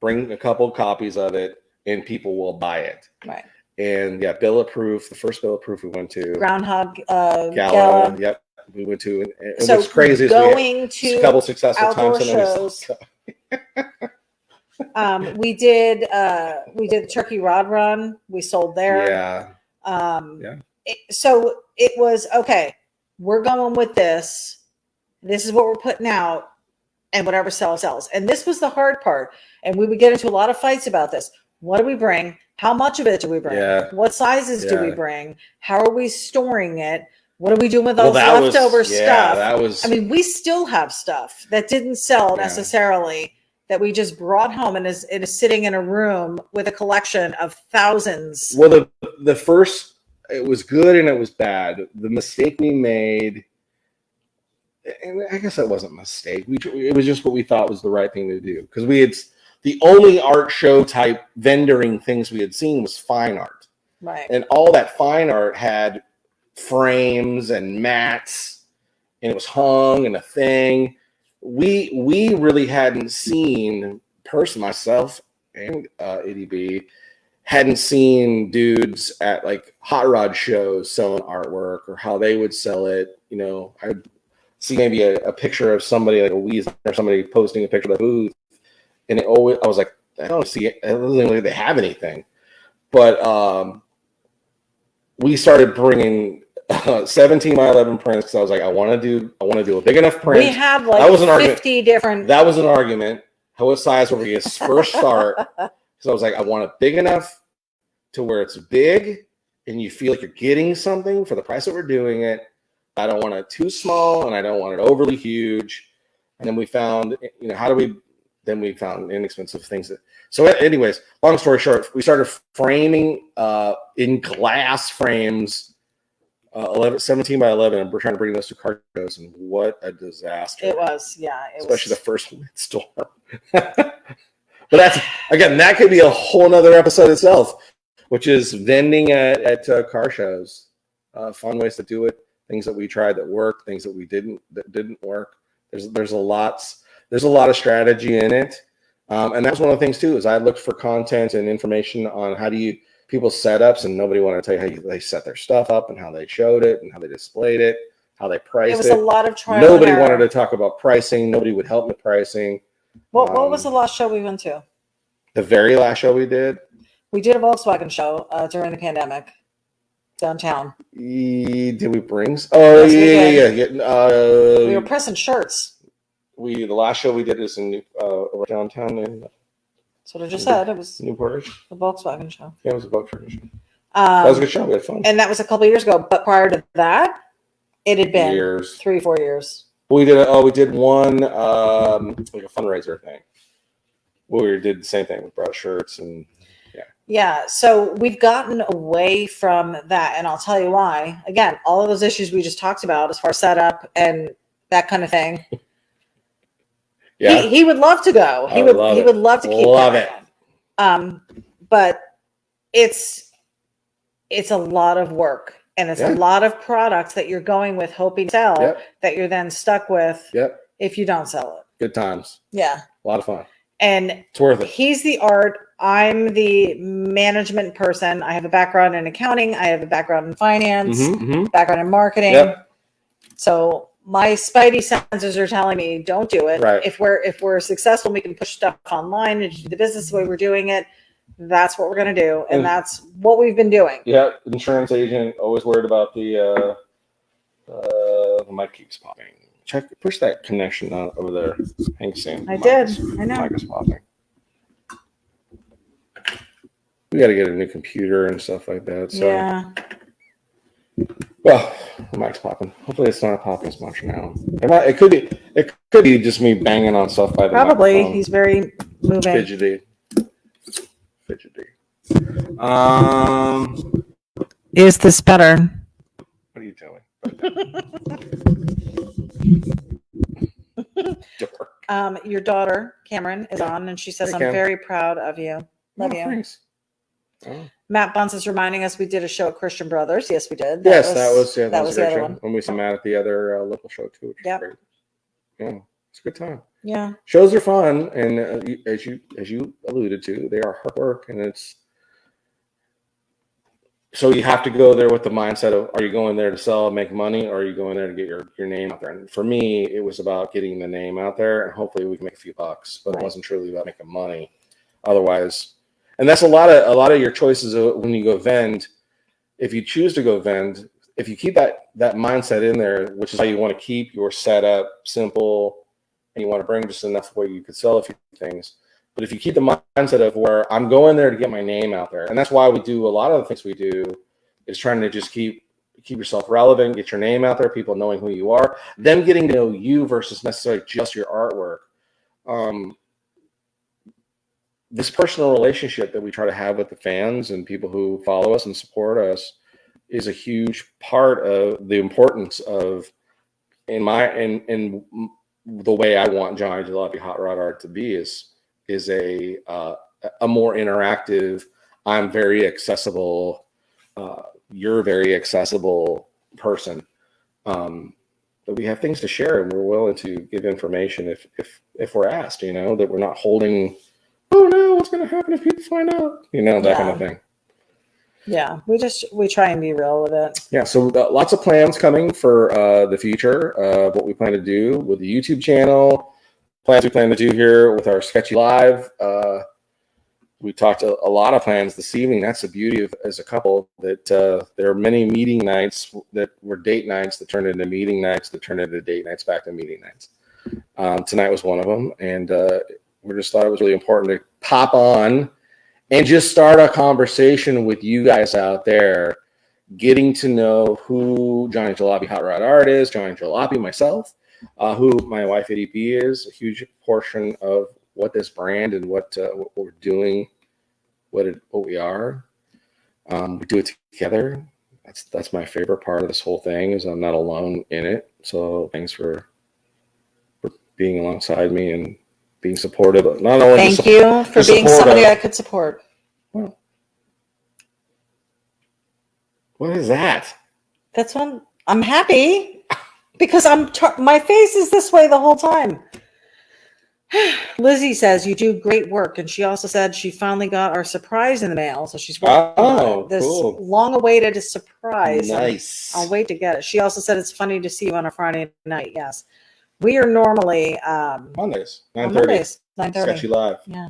bring a couple copies of it, and people will buy it. Right. And billetproof, the first billetproof we went to. Groundhog Gala. Yep. We went to, and what's crazy is going to a couple successful outdoor times. Shows. We did the turkey rod run. We sold there. Yeah. So it was, okay, we're going with this. This is what we're putting out, and whatever sells. And this was the hard part. And we would get into a lot of fights about this. What do we bring? How much of it do we bring? Yeah. What sizes do we bring? How are we storing it? What are we doing with all leftover stuff? I mean, we still have stuff that didn't sell necessarily that we just brought home and is sitting in a room with a collection of thousands. Well, the first, it was good and it was bad. The mistake we made, and I guess that wasn't a mistake. It was just what we thought was the right thing to do, because the only art show type vendoring things we had seen was fine art. Right. And all that fine art had frames and mats, and it was hung and a thing. We really hadn't seen, myself and ity-B, hadn't seen dudes at like hot rod shows selling artwork or how they would sell it. You know, I'd see maybe a picture of somebody like a Weezer or somebody posting a picture of the booth. And I was like, I don't see it. I don't think like they have anything. But we started bringing 17 by 11 prints because I was like, I want to do a big enough print. We have like 50 different. That was an argument. What size were we going to first start? So I was like, I want it big enough to where it's big and you feel like you're getting something for the price that we're doing it. I don't want it too small and I don't want it overly huge. And then we found, then we found inexpensive things. So anyways, long story short, we started framing in glass frames, 17 by 11, and we're trying to bring those to car shows, and what a disaster. It was, especially the first one storm. But that could be a whole nother episode itself, which is vending at car shows. Fun ways to do it, things that we tried that worked, things that didn't work. There's a lot of strategy in it. And that's one of the things too, is I looked for content and information on people's setups, and nobody wanted to tell you how they set their stuff up and how they showed it and how they displayed it, how they priced it. It was a lot of trial. Nobody wanted to talk about pricing. Nobody would help with pricing. What was the last show we went to? The very last show we did? We did a Volkswagen show during the pandemic downtown. Did we bring? Oh, yes, yeah. We were pressing shirts. The last show we did is in over downtown. That's what I just said. It was Newportage. the Volkswagen show. Yeah, it was a Volkswagen show. That was a good show. We had fun. And that was a couple of years ago. But prior to that, it had been 3-4 years. We did one like a fundraiser thing. We did the same thing. We brought shirts and yeah. So we've gotten away from that, and I'll tell you why. Again, all of those issues we just talked about as far as setup and that kind of thing. Yeah, he would love to go. He would love to keep it. But it's a lot of work. And it's a lot of products that you're going with hoping to sell that you're then stuck with if you don't sell it. Good times. Yeah. A lot of fun. And it's worth it. He's the art. I'm the management person. I have a background in accounting. I have a background in finance, background in marketing. Yep. So my spidey senses are telling me don't do it. Right. If we're successful, we can push stuff online and do the business the way we're doing it. That's what we're going to do. And that's what we've been doing. Yeah. Insurance agent, always worried about the mic keeps popping. Push that connection out over there. Hang Sam. I did. I know. Mic is popping. We got to get a new computer and stuff like that. So. Yeah. Well, the mic's popping. Hopefully, it's not popping as much now. It could be just me banging on stuff by the Probably. microphone. He's very moving. Fidgety. Is this better? What are you doing? Your daughter Cameron is on, and she says, "I'm very proud of you. Love you." Thanks. Oh. Matt Bunce is reminding us we did a show at Christian Brothers. Yes, we did. That was a great show. one. When we saw Matt at the other local show too. Yeah. Yeah, it's a good time. Yeah. Shows are fun, and as you alluded to, they are hard work, and it's. So you have to go there with the mindset of, are you going there to sell, make money, or are you going there to get your name out there? And for me, it was about getting the name out there, and hopefully we can make a few bucks. But It wasn't truly about making money. Otherwise, and that's a lot of your choices when you go vend. If you choose to go vend, if you keep that mindset in there, which is how you want to keep your setup simple, and you want to bring just enough where you could sell a few things. But if you keep the mindset of where I'm going there to get my name out there, and that's why we do a lot of the things we do, is trying to just keep yourself relevant, get your name out there, people knowing who you are, them getting to know you versus necessarily just your artwork. This personal relationship that we try to have with the fans and people who follow us and support us is a huge part of the importance of in the way I want Johnny Jalopy Hot Rod Art to be is a more interactive, I'm very accessible, you're very accessible person. But we have things to share, and we're willing to give information if we're asked, that we're not holding, oh no, what's going to happen if people find out, that kind of thing. Yeah, we try and be real with it. Yeah, so lots of plans coming for the future of what we plan to do with the YouTube channel. Plans we plan to do here with our Sketchy Live. We talked a lot of plans this evening. That's the beauty of as a couple, that there are many meeting nights that were date nights that turned into meeting nights that turned into date nights back to meeting nights. Tonight was one of them, and we just thought it was really important to pop on and just start a conversation with you guys out there, getting to know who Johnny Jalopy Hot Rod Art is, Johnny Jalopy, myself, who my wife ity-B is, a huge portion of what this brand and what we're doing, what we are. We do it together. That's my favorite part of this whole thing, is I'm not alone in it. So thanks for being alongside me and being supportive. Not only thank you for being somebody I could support. Well, what is that? That's one. I'm happy because my face is this way the whole time. Lizzie says you do great work, and she also said she finally got our surprise in the mail, so she's working on this cool. long-awaited surprise. Nice. I'll wait to get it. She also said it's funny to see you on a Friday night. Yes, we are normally Mondays, 9:30. Mondays, 9:30. Sketchy Live. Yeah.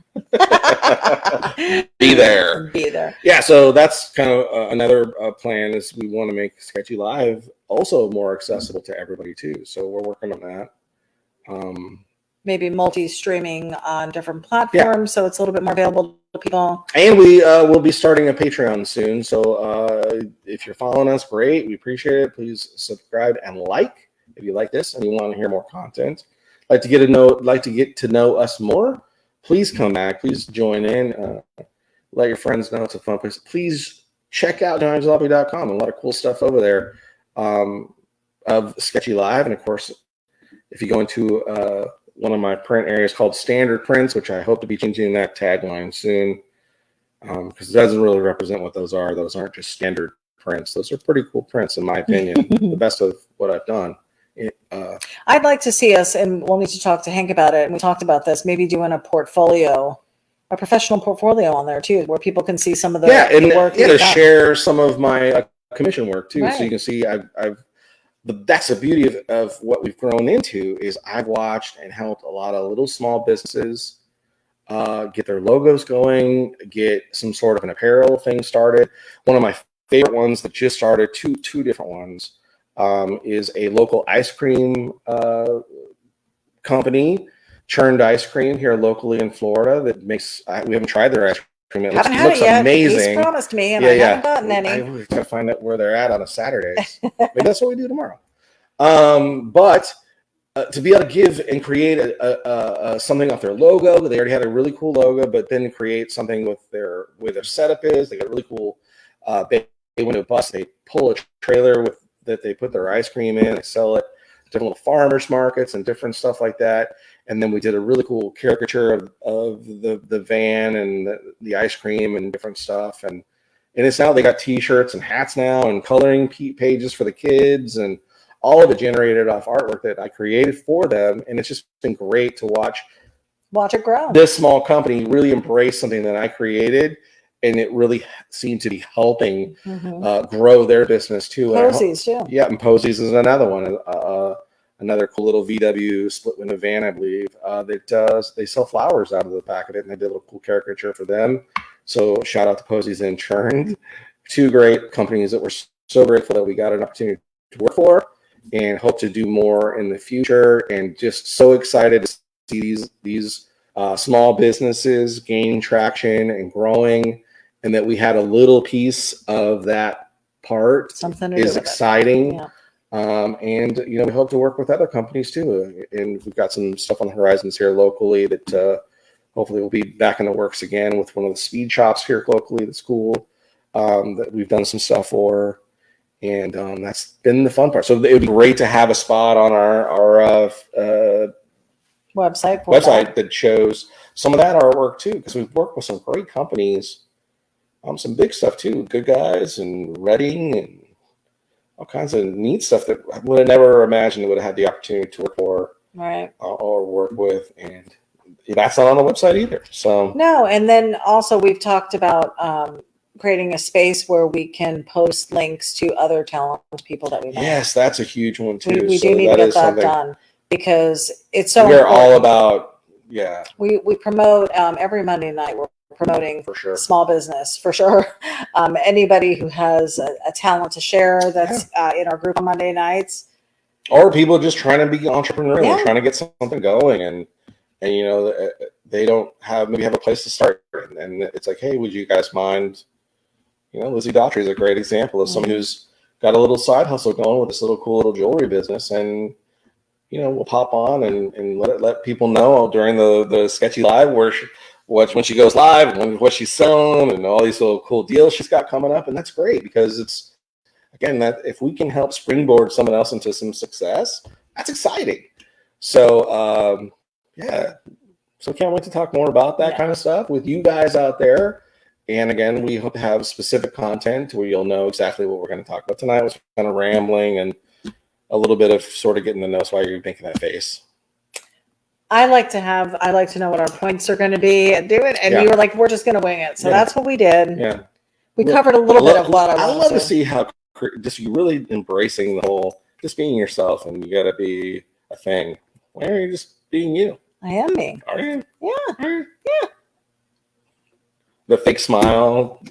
Be there. Be there. Yeah, so that's kind of another plan, is we want to make Sketchy Live also more accessible to everybody too. So we're working on that. maybe multi-streaming on different platforms, so it's a little bit more available to people. And we will be starting a Patreon soon. So if you're following us, great. We appreciate it. Please subscribe and like if you like this and you want to hear more content. Like to get to know us more. Please come back. Please join in. Let your friends know it's a fun place. Please check out johnnyjalopy.com. A lot of cool stuff over there of Sketchy Live. And of course, if you go into one of my print areas called Standard Prints, which I hope to be changing that tagline soon, because it doesn't really represent what those are. Those aren't just standard prints. Those are pretty cool prints, in my opinion. The best of what I've done. I'd like to see us, and we'll need to talk to Hank about it, and we talked about this, maybe doing a portfolio, a professional portfolio on there too, where people can see some of the work. To share some of my commission work too, so you can see that's the beauty of what we've grown into is I've watched and helped a lot of little small businesses get their logos going, get some sort of an apparel thing started. One of my favorite ones that just started, two different ones, is a local ice cream company, Churned Ice Cream here locally in Florida that makes, we haven't tried their ice cream. It looks amazing. He's promised me and I haven't gotten any. I always got to find out where they're at on a Saturdays. Maybe that's what we do tomorrow. But to be able to give and create something off their logo, they already had a really cool logo, but then create something with where their setup is. They got a really cool bay window bus. They pull a trailer that they put their ice cream in. They sell it to different little farmers markets and different stuff like that. And then we did a really cool caricature of the van and the ice cream and different stuff. And it's now they got T-shirts and hats now and coloring pages for the kids, and all of it generated off artwork that I created for them. And it's just been great to watch it grow. This small company really embrace something that I created, and it really seemed to be helping grow their business too. Posies too. Yeah, and Posies is another one. Another cool little VW split window van, I believe, that they sell flowers out of the back of it, and they did a little cool caricature for them. So shout out to Posies and Churned, two great companies that we're so grateful that we got an opportunity to work for, and hope to do more in the future. And just so excited to see these small businesses gaining traction and growing, and that we had a little piece of that part is exciting. Yeah. And we hope to work with other companies too. And we've got some stuff on the horizons here locally that hopefully will be back in the works again with one of the speed shops here locally. That's cool. That we've done some stuff for, and that's been the fun part. So it would be great to have a spot on our website that shows some of that artwork too, because we've worked with some great companies, some big stuff too, Good Guys and Reading and all kinds of neat stuff that I would have never imagined would have had the opportunity to work for, or work with, and that's not on the website either. So no, and then also we've talked about creating a space where we can post links to other talented people that we know. Yes, that's a huge one too. We do need to get that done, because it's so we're all about we promote every Monday night. We're promoting for sure small business for sure. Anybody who has a talent to share that's in our group on Monday nights, or people just trying to be entrepreneurial, trying to get something going, and they don't have a place to start, and it's like, hey, would you guys mind? Lizzie Daughtry is a great example of someone who's got a little side hustle going with this little cool little jewelry business, and we'll pop on and let people know during the Sketchy Live when she goes live and what she's selling and all these little cool deals she's got coming up. And that's great, because it's, again, that if we can help springboard someone else into some success, that's exciting. So so can't wait to talk more about that kind of stuff with you guys out there. And again, we hope to have specific content where you'll know exactly what we're going to talk about tonight. Was kind of rambling and a little bit of sort of getting to know why you're making that face. I like to know what our points are going to be and do it. And you were like, we're just going to wing it. So that's what we did. Yeah. We covered a little bit of what I love to see how just you really embracing the whole, just being yourself, and you got to be a thing. Why are you just being you? I am me. Are you? Yeah. Yeah. The fake smile.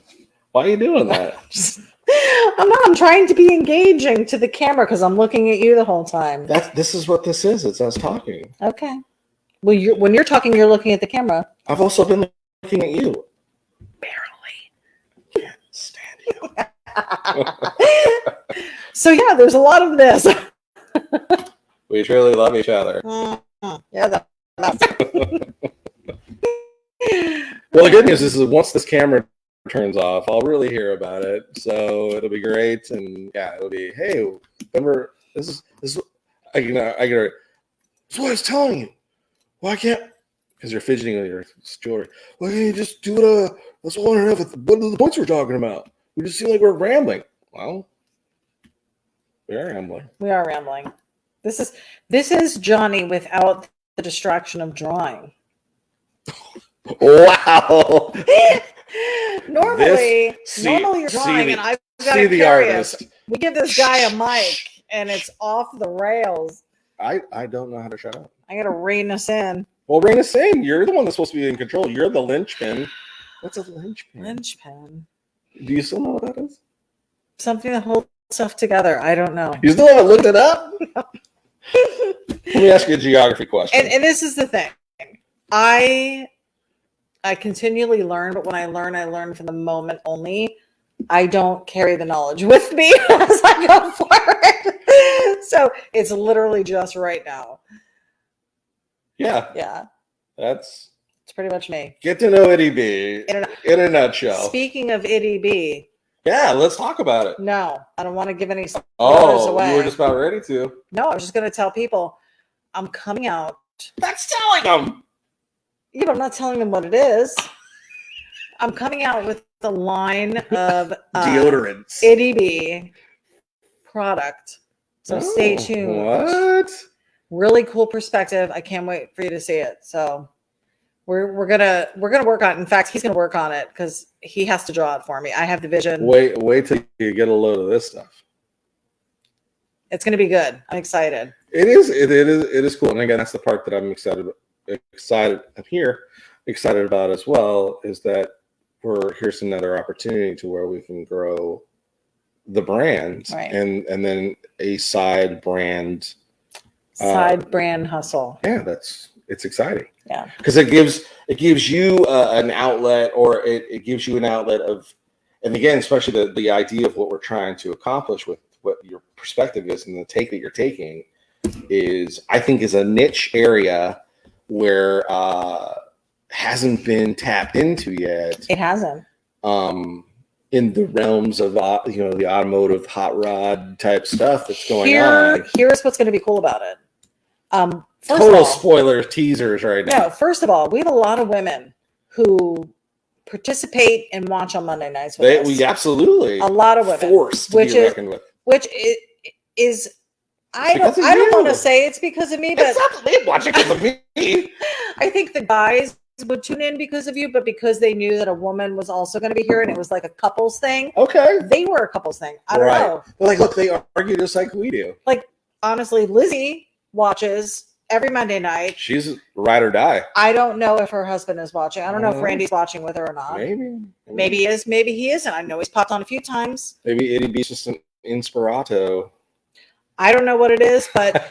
Why are you doing that? I'm trying to be engaging to the camera because I'm looking at you the whole time. This is what this is. It's us talking. Okay. Well, when you're talking, you're looking at the camera. I've also been looking at you. Barely. Can't stand you. So yeah, there's a lot of this. We truly love each other. Yeah. Well, the good news is once this camera turns off, I'll really hear about it. So it'll be great, and yeah, it'll be, hey, remember this is I get that's what I was telling you. Why can't? Because you're fidgeting with your jewelry. Why can't you just do it? That's all I have. What are the points we're talking about? We just seem like we're rambling. Well, we are rambling. We are rambling. This is Johnny without the distraction of drawing. Wow. Normally you're drawing and I've got to carry us. We give this guy a mic and it's off the rails. I don't know how to shut up. I got to rein us in. Well, rein us in. You're the one that's supposed to be in control. You're the linchpin. What's a linchpin? Linchpin. Do you still know what that is? Something that holds stuff together. I don't know. You still haven't looked it up? Let me ask you a geography question. And this is the thing. I continually learn, but when I learn for the moment only. I don't carry the knowledge with me as I go forward. So it's literally just right now. Yeah. Yeah. It's pretty much me. Get to know ity-B in a nutshell. Speaking of ity-B. Yeah, let's talk about it. No, I don't want to give any spoilers away. You were just about ready to. No, I was just going to tell people I'm coming out. That's telling them. Yeah, but I'm not telling them what it is. I'm coming out with the line of deodorants. ity-B product. So stay tuned. What? Really cool perspective. I can't wait for you to see it. So we're gonna work on it. In fact, he's gonna work on it because he has to draw it for me. I have the vision. Wait till you get a load of this stuff. It's gonna be good. I'm excited. It is cool. And again, that's the part that I'm excited about as well, is that here's another opportunity to where we can grow the brand, right. and then a side brand hustle. Yeah, it's exciting. Yeah, because it gives you an outlet, or it gives you an outlet of, and again, especially the idea of what we're trying to accomplish with what your perspective is and the take that you're taking is, I think, is a niche area where hasn't been tapped into yet. It hasn't. In the realms of the automotive hot rod type stuff that's going on. Here's what's going to be cool about it. Total spoiler teasers right now. No, first of all, we have a lot of women who participate and watch on Monday nights with us. We absolutely a lot of women forced to be reckoned with. Which is I don't want to say it's because of me, but it's not me watching because of me. I think the guys would tune in because of you, but because they knew that a woman was also going to be here and it was like a couples thing. Okay. They were a couples thing. I don't know. They're like, look, they argue just like we do. Like, honestly, Lizzie watches every Monday night. She's ride or die. I don't know if her husband is watching. I don't know if Randy's watching with her or not. Maybe he is. Maybe he isn't. I know he's popped on a few times. Maybe ity-B's just an inspirato. I don't know what it is, but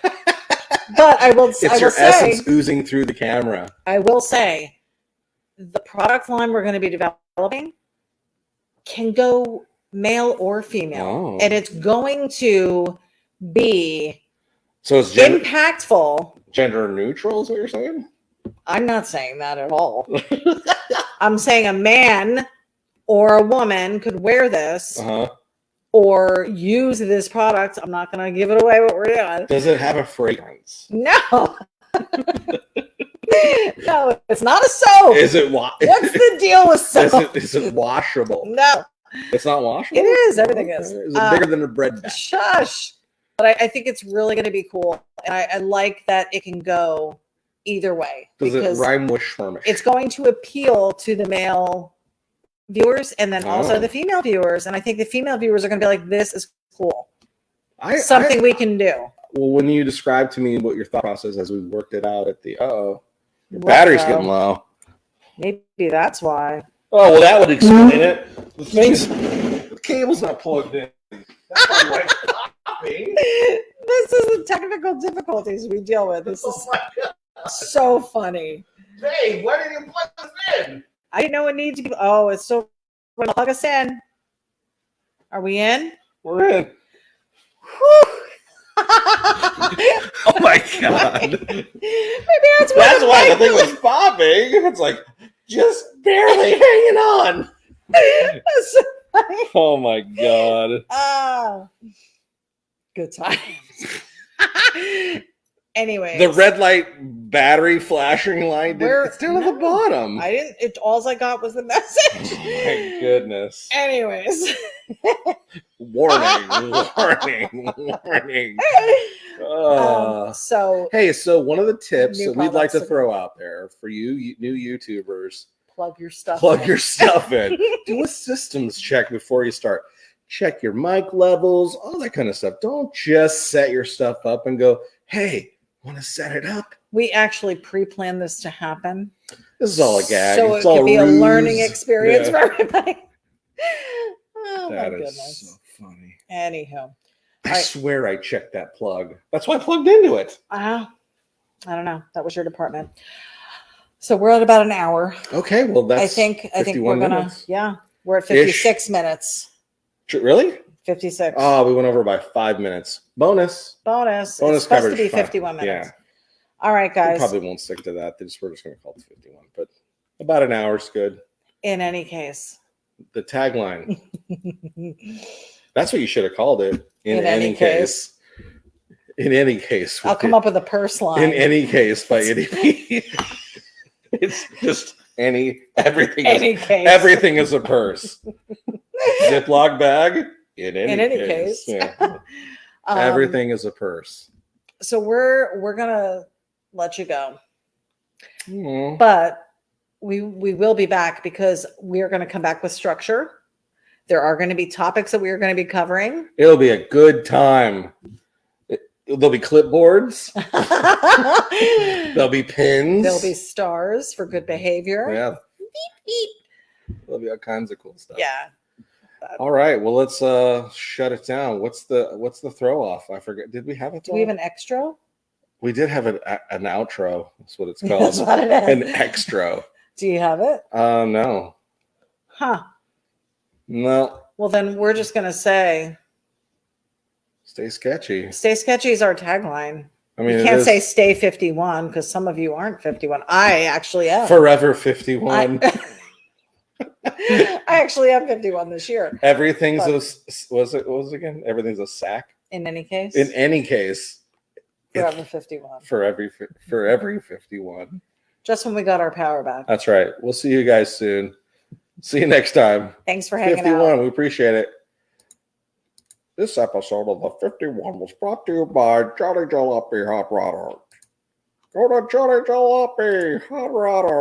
I will say it's your essence oozing through the camera. I will say the product line we're going to be developing can go male or female, and it's going to be it's impactful. Gender neutral is what you're saying? I'm not saying that at all. I'm saying a man or a woman could wear this or use this product. I'm not going to give it away what we're doing. Does it have a fragrance? No. No, it's not a soap. Is it what's the deal with soap? Is it washable? No. It's not washable? It is. Everything is. Is it bigger than a bread bag? Shush. But I think it's really going to be cool. And I like that it can go either way. Does it rhyme with Schwarmish? It's going to appeal to the male viewers and then also the female viewers. And I think the female viewers are going to be like, this is cool. Something we can do. Well, when you described to me what your thought process as we worked it out at the, your battery's getting low. Maybe that's why. Oh, well, that would explain it. The cable's not plugged in. That's This is the technical difficulties we deal with. This is. Oh my God. So funny. Dave, why didn't you plug this in? I didn't know it needed to be. Oh, it's still going to plug us in. Are we in? We're in. Oh my god. Maybe that's why the thing was popping. It's like just barely hanging on. That's so funny. Oh my god. Good times. Anyway, the red light battery flashing light, it's down at the bottom. I didn't. It all I got was the message. Oh my goodness. Anyways, warning. So hey, so one of the tips new that we'd like to products. throw out there for you new YouTubers, plug your stuff in. Do a systems check before you start. Check your mic levels, all that kind of stuff. Don't just set your stuff up and go, hey, want to set it up? We actually pre-planned this to happen. This is all a gag. So it's it all could be ruse. a learning experience for everybody. Oh, that my is goodness. so funny. Anywho. I swear I checked that plug. That's why I plugged into it. I don't know. That was your department. So we're at about an hour. Okay, well that's I think we're gonna we're at 56 minutes. Really? 56. Oh, we went over by 5 minutes. Bonus. It's supposed to be 51 minutes. Yeah. All right, guys. We probably won't stick to that. We're just going to call it 51, but about an hour's good. In any case. The tagline. That's what you should have called it. In any case. In any case. I'll come up with a purse line. In any case by ity-B. It's just everything is a purse. Ziploc bag. In any case. Yeah. Everything is a purse. So we're gonna let you go. Mm. But we will be back because we're going to come back with structure. There are going to be topics that we are going to be covering. It'll be a good time. There'll be clipboards. There'll be pins. There'll be stars for good behavior. Yeah. Beep, beep. There'll be all kinds of cool stuff. Yeah. All right. Well, let's shut it down. What's the throw off? I forget. Did we have a throw? Do we have an extra? We did have an outro. That's what it's called. That's what it is. An extra. Do you have it? No. Huh. No. Well, then we're just going to say, stay sketchy. Stay sketchy is our tagline. I mean, you can't say stay 51 because some of you aren't 51. I actually am. Forever 51. I actually am 51 this year. Everything's what was it again? Everything's a sack. In any case. In any case. Forever 51. For every 51. Just when we got our power back. That's right. We'll see you guys soon. See you next time. Thanks for hanging 51. out. We appreciate it. This episode of the 51 was brought to you by Johnny Jalopy Hot Rod Art. Go to Johnny Jalopy Hot Rod Art.